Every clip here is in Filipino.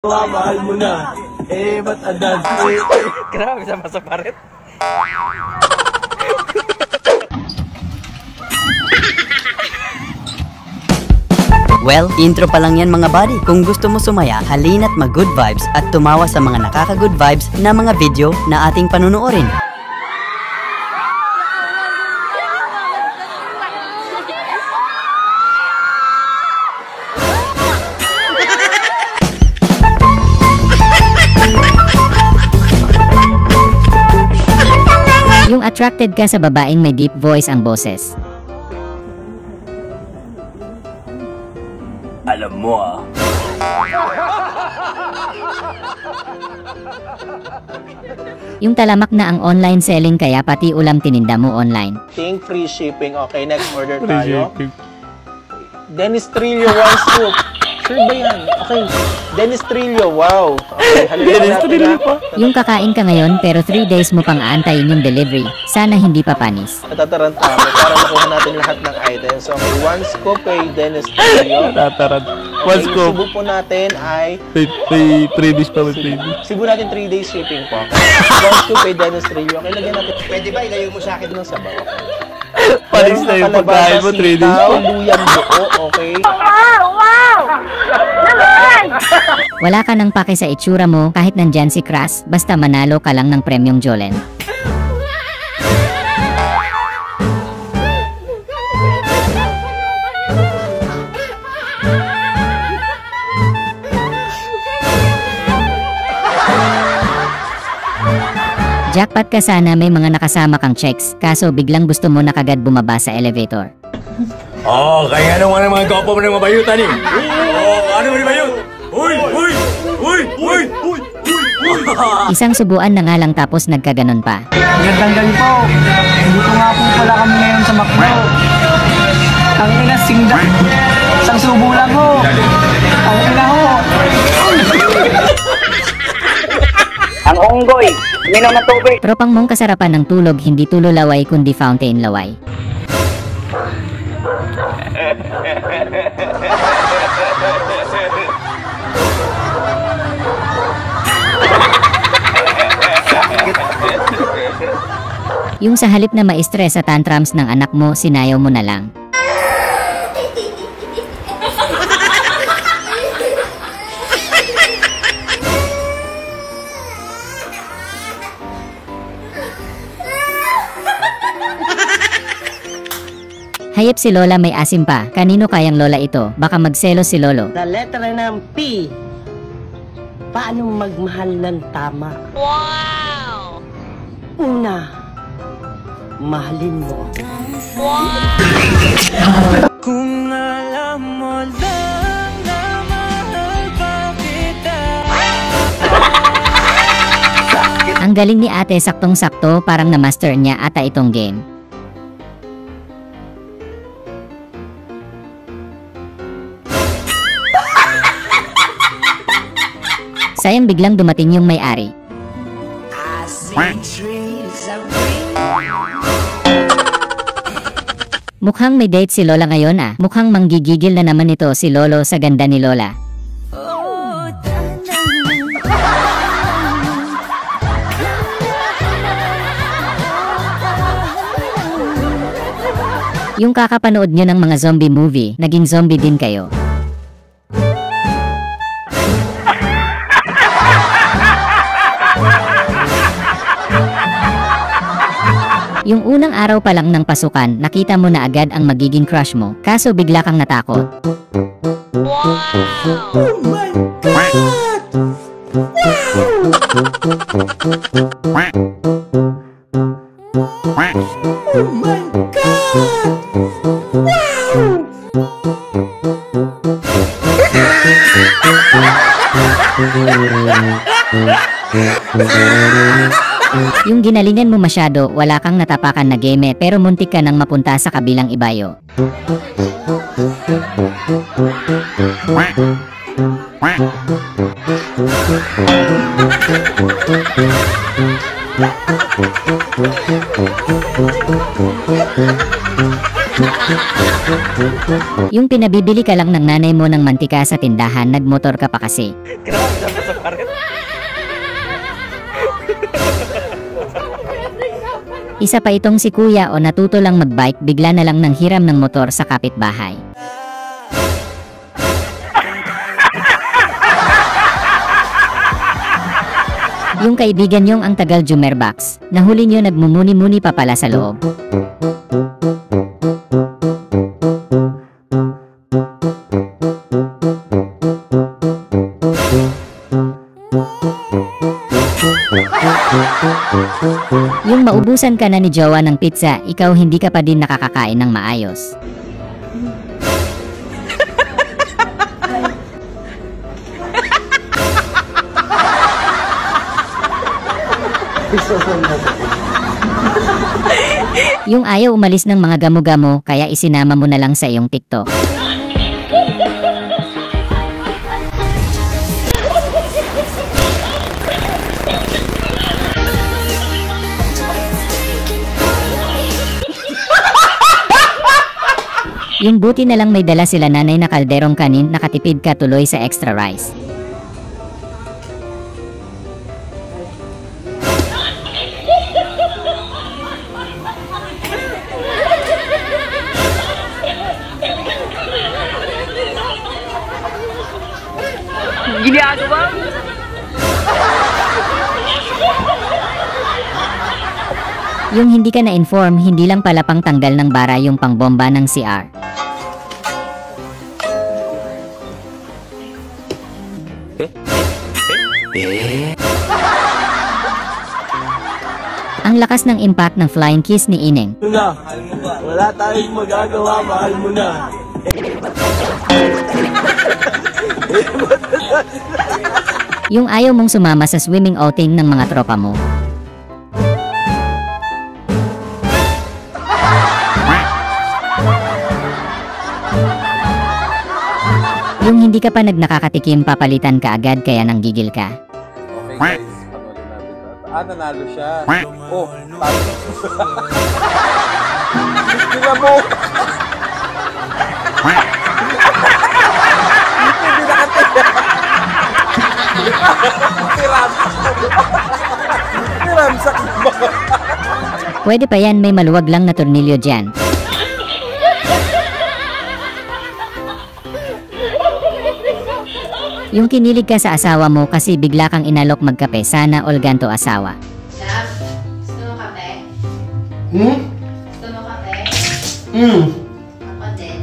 Mahal mo na. Ba't advance? Grabe sama sa paret. Well, intro pa lang yan mga buddy. Kung gusto mo sumaya, halina't mag-good vibes at tumawa sa mga nakaka-good vibes na mga video na ating panunuorin. Yung attracted ka sa babaeng may deep voice ang boses. Alam mo Yung talamak na ang online selling kaya pati ulam tininda mo online. Think free shipping. Okay, next order tayo. Dennis Trillo, one scoop. Sure ba yan? Okay. Dennis Trillo, wow. Okay, Dennis Trillo pa. Yung kakain ka ngayon pero 3 days mo pang aantayin yung delivery. Sana hindi pa panis. Natataranta mo para makuha natin lahat ng items. So, okay, one scoop kay Dennis Trillo. Natataranta. One scoop. Subo po natin ay... 3 days pa, 3 days. Subo natin 3 days shipping po. One scoop kay Dennis Trillo. Okay, lagyan natin. Pwede ba ilayo mo sa akin ng sabaw? Panis na yung pagkain mo, 3 days pa. Luyang buo, okay? Wala ka nang pake sa itsura mo kahit nandyan si Crass, basta manalo ka lang ng premyong Jolen. Jackpot ka sana may mga nakasama kang checks, kaso biglang gusto mo na kagad bumaba sa elevator. Kaya ano nga mga kapo mo ng mabayutan eh. Ano mo ni bayut? Uy! Isang subuan na nga lang tapos nagkaganon pa. Magandang gabi po. Dito nga po pala kami ngayon sa Macdo. Ang ina singda. Isang subo lang ho. Ang ina ho. Ang unggoy. Minom ng tubig. Tropang mong kasarapan ng tulog hindi tulo laway kundi fountain laway. Yung sa halip na ma-stress sa tantrums ng anak mo, sinayaw mo na lang. Hayop si Lola may asim pa. Kanino kayang Lola ito? Baka magselos si Lolo. Sa letra ng P. Paano magmahal ng tama? Wow! Una, mahalin mo. Kung alam mo lang na mahal pa kita. Ang galing ni ate, saktong-sakto, parang na-master niya ata itong game. Sayang biglang dumating yung may-ari. Mukhang may date si Lola ngayon ah. Mukhang manggigigil na naman ito si Lolo sa ganda ni Lola. Yung kakapanood nyo ng mga zombie movie, naging zombie din kayo. Yung unang araw pa lang ng pasukan, nakita mo na agad ang magiging crush mo, kaso bigla kang natakot. Wow! Oh my God! Wow! Oh my God! Wow! Yung ginalingan mo masyado, wala kang natapakan na game pero muntik ka nang mapunta sa kabilang ibayo. Yung pinabibili ka lang ng nanay mo ng mantika sa tindahan, nagmotor ka pa kasi. Isa pa itong si kuya o natuto lang magbike, bigla na lang nang hiram ng motor sa kapitbahay. Yung kaibigan nyong ang tagal Jumerbox, nahuli nyo nagmumuni-muni pa pala sa loob. Yung maubusan ka na ni jowa ng pizza, ikaw hindi ka pa din nakakakain ng maayos. Yung ayaw umalis ng mga gamo-gamo, kaya isinama mo na lang sa iyong TikTok. Yung buti na lang may dala sila nanay na kalderong kanin, nakatipid ka tuloy sa extra rice. Ginagawa? Yung hindi ka na-inform, hindi lang pala pang tanggal ng bara yung pangbomba ng CR. Ang lakas ng impact ng flying kiss ni Ineng. Wala tayong magagawa, mahal mo na. Yung ayaw mong sumama sa swimming outing ng mga tropa mo. Yung hindi ka pa nakakatikim, papalitan ka agad kaya nanggigil ka. Okay guys, panoorin natin na. Nanalo siya. Oh, talo. Tingnan mo. Tiramsak ba? Pwede pa yan, may maluwag lang na tornilyo dyan. Yung kinilig ka sa asawa mo kasi bigla kang inalok magkape, sana all ganto asawa. Love, gusto mo kape? Gusto mo kape? Ako din.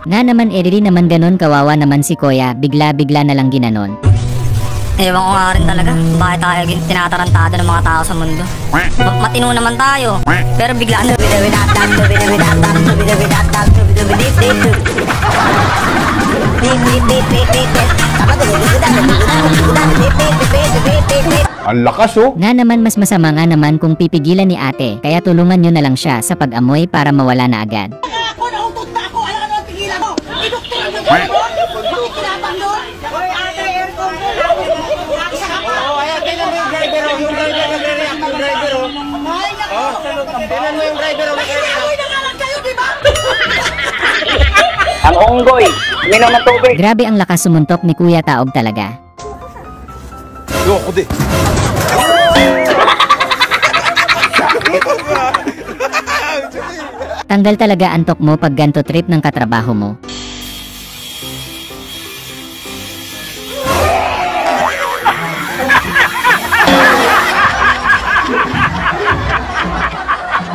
Nga naman edi naman ganon, kawawa naman si Kuya, bigla-bigla na lang ginanon. Ewan ko nga rin talaga, bakit tayo tinatarantado ng mga tao sa mundo. Matino naman tayo, pero bigla na Ang lakas oh. Nga naman mas masama nga naman kung pipigilan ni ate, kaya tulungan nyo na lang siya sa pag-amoy para mawala na agad. Ako, nautot na ako! Alam ka naman pigilan mo! Idukturan mo ba mo? Kinapang doon? Hoy, ate, aircon ko! Oo, ayan, tingnan mo yung driver, yung driver nagre-react yung driver, Ay, naku! Tingnan mo yung driver, nagre-react. Na nga lang kayo, di ba? Ang onggoy, uminom ng tubig. Grabe ang lakas sumuntok ni Kuya Taob talaga. Loko di. Tanggal talaga antok mo pag ganto trip ng katrabaho mo.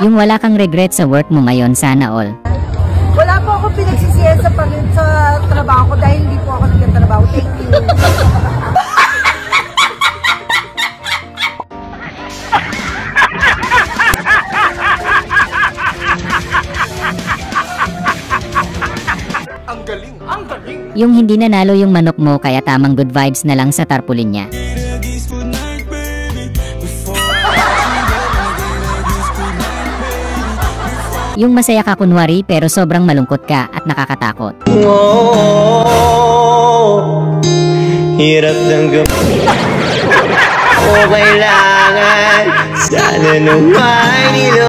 Yung wala kang regret sa work mo ngayon, sana all. Wala po ako pinagsisiyan sa trabaho ko dahil hindi po ako nagtatrabaho. Thank you. Ang galing, ang galing. Yung hindi nanalo yung manok mo, kaya tamang good vibes na lang sa tarpaulin niya. Yung masaya ka kunwari pero sobrang malungkot ka at nakakatakot. Hirap ng gabi. O kailangan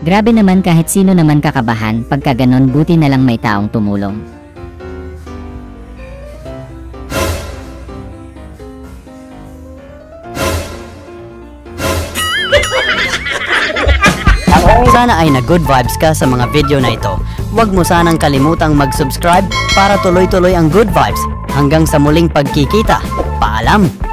Grabe naman kahit sino naman kakabahan, pagka ganon buti na lang may taong tumulong. Sana ay na good vibes ka sa mga video na ito. Huwag mo sanang kalimutang mag-subscribe para tuloy-tuloy ang good vibes. Hanggang sa muling pagkikita. Paalam!